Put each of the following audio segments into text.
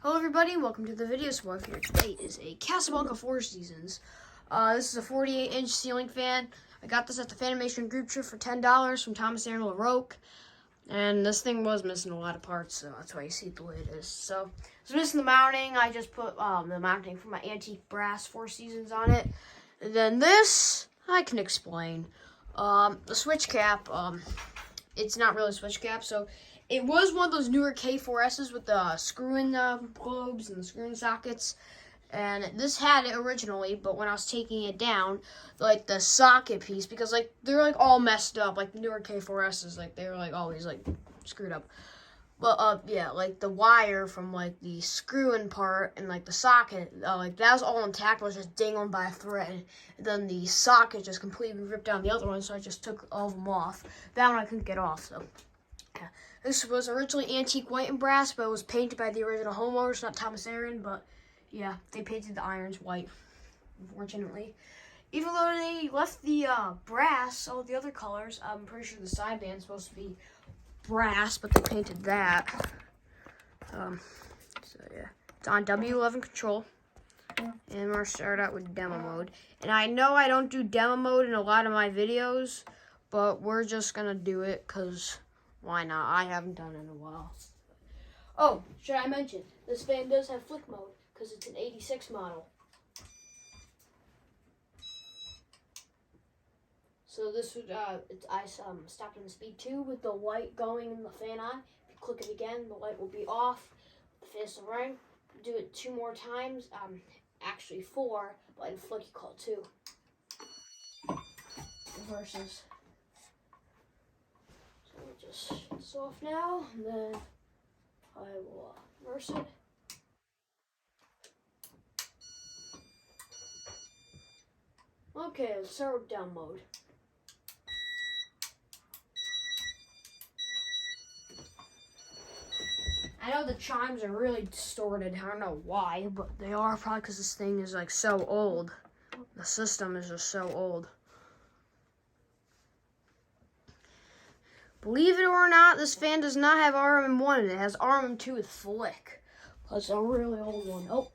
Hello everybody, welcome to the video. So what here today is a Casablanca 4 Seasons. This is a 48-inch ceiling fan. I got this at the Fanimation group trip for $10 from Thomas Aaron LaRoque. And this thing was missing a lot of parts, so that's why you see it the way it is. So, it's missing the mounting. I just put the mounting for my antique brass 4 Seasons on it. And then this, I can explain. The switch cap, it's not really a switch cap, so it was one of those newer K4S's with the screw-in globes and the screw-in sockets. And this had it originally, but when I was taking it down, like the socket piece, because like they're like all messed up, like the newer K4S's, like they were like always like screwed up. But yeah, like the wire from like the screw-in part and like the socket, like that was all intact, was just dangling by a thread. And then the socket just completely ripped down the other one, so I just took all of them off. That one I couldn't get off, so yeah. This was originally antique white and brass, but it was painted by the original homeowners, not Thomas Aaron, but yeah, they painted the irons white, unfortunately. Even though they left the brass, all the other colors, I'm pretty sure the sideband's supposed to be brass, but they painted that. So yeah, it's on W11 control. And we're going to start out with demo mode. And I know I don't do demo mode in a lot of my videos, but we're just going to do it because why not? I haven't done it in a while. Oh, should I mention, this fan does have flick mode because it's an 86 model. So this would, I stopped on the speed 2 with the light going and the fan on. If you click it again, the light will be off. The fan still running. Do it 2 more times, actually 4, but in flick you call it 2. Versus. So we'll just shut this off now, and then I will reverse it. Okay, let's start with down mode. I know the chimes are really distorted. I don't know why, but they are probably because this thing is like so old. The system is just so old. Believe it or not, this fan does not have RMM1 in it. It has RMM2 with flick. That's a really old one. Oh,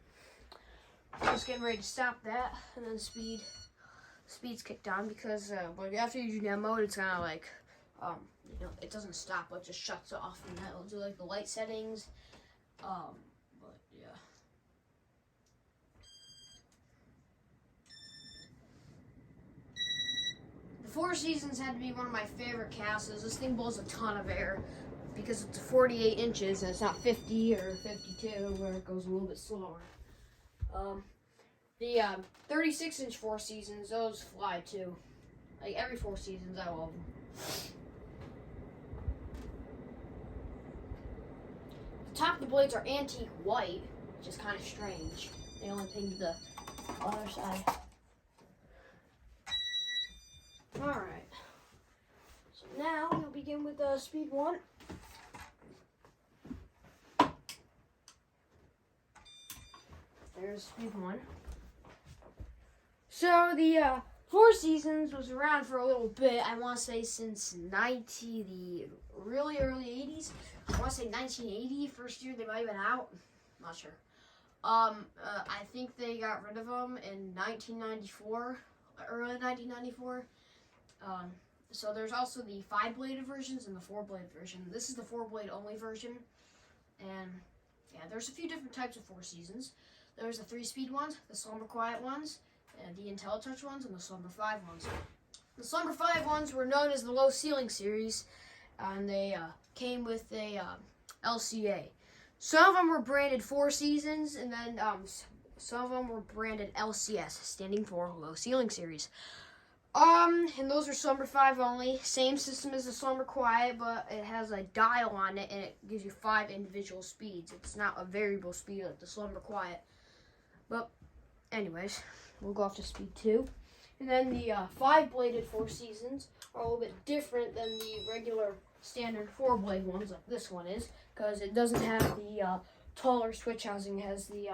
just getting ready to stop that, and then speed's kicked on because like after you do down mode, it's kind of like you know, it doesn't stop, it just shuts off, and that'll do like the light settings. But yeah. The 4 Seasons had to be one of my favorite casts. This thing blows a ton of air because it's 48 inches and it's not 50 or 52 where it goes a little bit slower. The 36-inch 4 Seasons, those fly too. Like every 4 Seasons, I love them. The top of the blades are antique white, which is kind of strange. They only painted the other side. Alright. So now we'll begin with speed 1. There's speed 1. So the 4 Seasons was around for a little bit. I want to say since the really early 80s. I want to say 1980, first year they might have been out. Not sure. I think they got rid of them in 1994, early 1994. So there's also the 5-bladed versions and the 4-bladed version. This is the 4-blade only version. And yeah, there's a few different types of 4 Seasons. There's the 3-speed ones, the Slumber Quiet ones, and the IntelliTouch ones, and the Slumber 5 ones. The Slumber 5 ones were known as the Low Ceiling series, and they came with a LCA. Some of them were branded 4 Seasons, and then some of them were branded LCS, standing for Low Ceiling Series. And those are Slumber 5 only. Same system as the Slumber Quiet, but it has a dial on it, and it gives you 5 individual speeds. It's not a variable speed like the Slumber Quiet. But anyways, we'll go off to speed 2. And then the 5-bladed 4 Seasons are a little bit different than the regular standard 4-blade ones like this one is, because it doesn't have the taller switch housing. It has the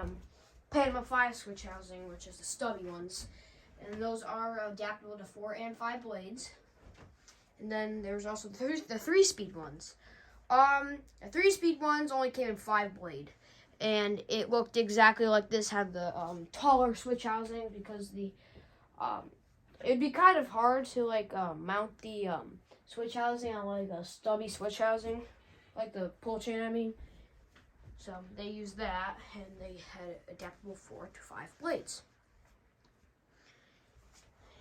Panama 5 switch housing, which is the stubby ones. And those are adaptable to 4 and 5 blades. And then there's also the 3-speed ones. The 3-speed ones only came in 5-blade. and it looked exactly like this. Had the taller switch housing because it'd be kind of hard to like mount the switch housing on like a stubby switch housing, like the pull chain. I mean, so they used that, and they had it adaptable 4 to 5 blades.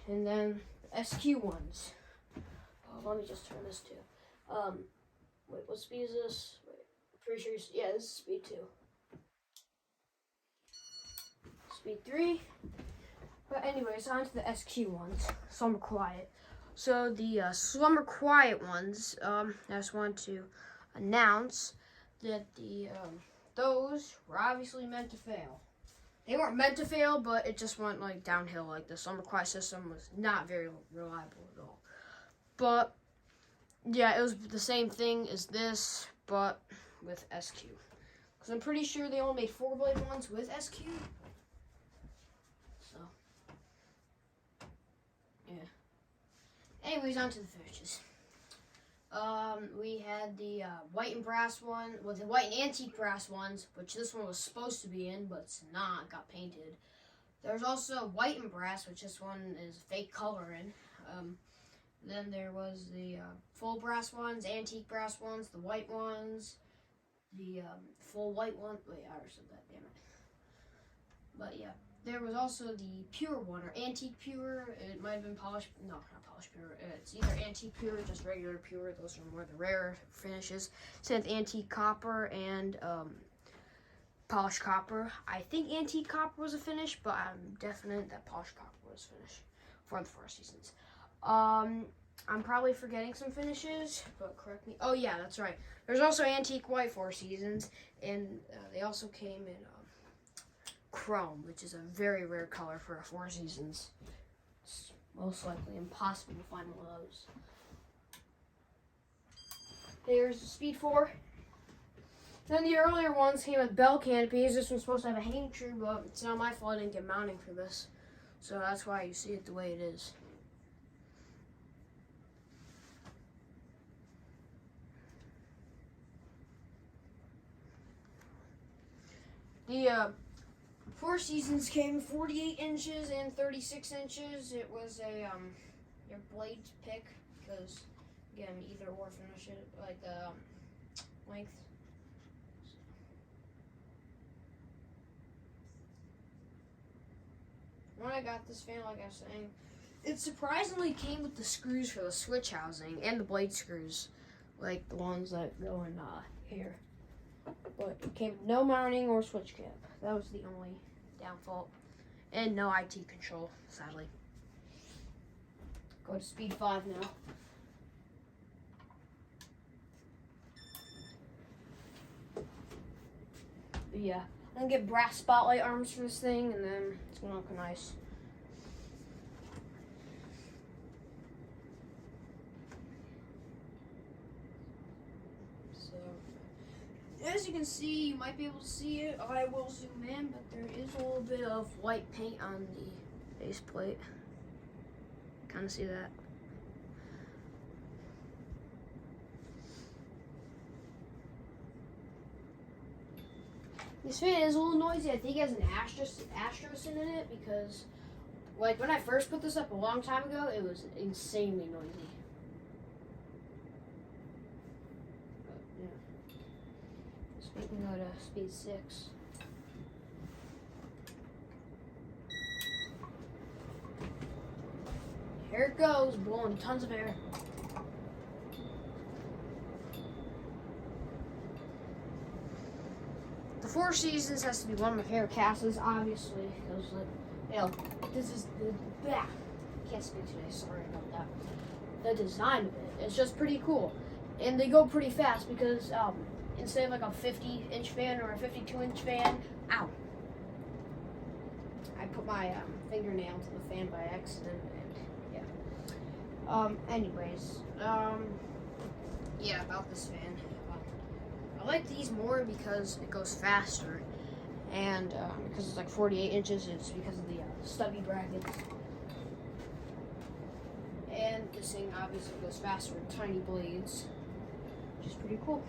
And then the SQ ones. Let me just turn this to. Wait, what speed is this? Wait, pretty sure. Yeah, this is speed 2. Speed 3. But anyways, on to the SQ ones. Slumber Quiet. So the Slumber Quiet ones. I just want to announce that those were obviously meant to fail. They weren't meant to fail, but it just went like downhill. Like the Slumber Quiet system was not very reliable at all. But yeah, it was the same thing as this, but with SQ. Because I'm pretty sure they only made 4-blade ones with SQ. So yeah. Anyways, on to the finishes. We had the white and brass one, well, the white and antique brass ones, which this one was supposed to be in, but it's not. It got painted. There's also white and brass, which this one is fake color in. Then there was the full brass ones, antique brass ones, the white ones, the full white one. Wait, I already said that, damn it. But yeah, there was also the pure one, or antique pure. It might have been polished, no, not polished pure. It's either antique pure or just regular pure. Those are more the rare finishes. Same with antique copper and polished copper. I think antique copper was a finish, but I'm definite that polished copper was a finish for the 4 seasons. I'm probably forgetting some finishes, but correct me. Oh yeah, that's right. There's also antique white 4 seasons, and they also came in chrome, which is a very rare color for a 4 seasons. It's most likely impossible to find one of those. There's the Speed 4. Then the earlier ones came with bell canopies. This was supposed to have a hanging tree, but it's not my fault I didn't get mounting for this. So that's why you see it the way it is. The 4 seasons came 48 inches and 36 inches. It was a your blade pick, because again, either or finish it, like the length. When I got this fan, like I was saying, it surprisingly came with the screws for the switch housing and the blade screws, like the ones that go in here. But it came with no mounting or switch cap. That was the only downfall. And no IT control, sadly. Go to Speed 5 now. But yeah, I'm gonna get brass spotlight arms for this thing, and then it's gonna look nice. As you can see, you might be able to see it. I will zoom in, but there is a little bit of white paint on the base plate. Kind of see that. This fan is a little noisy. I think it has an asterisk in it because, like, when I first put this up a long time ago, it was insanely noisy. We can go to Speed 6. Here it goes, blowing tons of air. The 4 seasons has to be one of my favorite castles, obviously, because, like, you know, this is the back. Can't speak today, sorry about that. The design of it, it's just pretty cool. And they go pretty fast because, instead of like a 50-inch fan or a 52-inch fan, ow! I put my fingernail to the fan by accident, and yeah. Anyways, yeah, about this fan. I like these more because it goes faster, and because it's like 48 inches, it's because of the stubby brackets. And this thing obviously goes faster with tiny blades, which is pretty cool.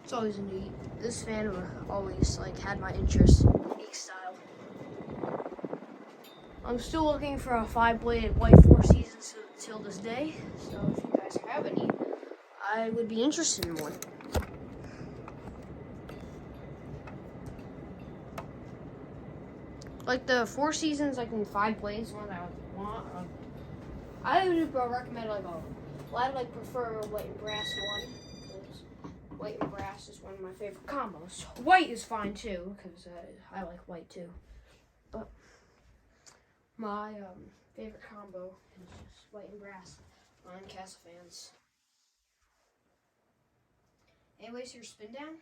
It's always neat. This fan always like had my interest. Unique style. I'm still looking for a 5-bladed white Four Seasons till this day. So if you guys have any, I would be interested in one. Like the Four Seasons, like in 5 blades, one that I would want. I would recommend like I like prefer a white and brass one because white and brass is one of my favorite combos. White is fine too because I like white too. But my favorite combo is just white and brass on Casablanca. Anyways, your spin down.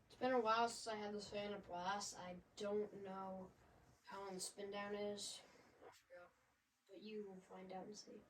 It's been a while since I had this fan up last. I don't know how long the spin down is. I forgot. But you will find out and see.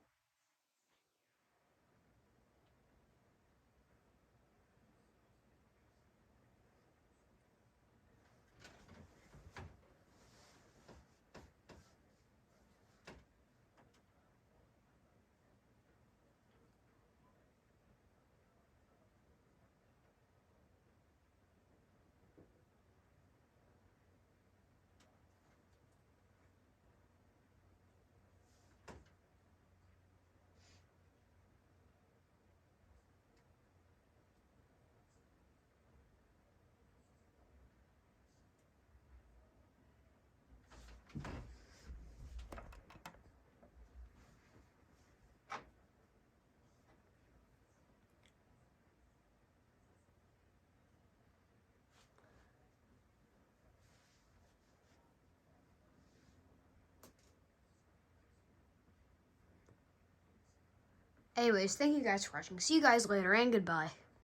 Anyways, thank you guys for watching. See you guys later and goodbye.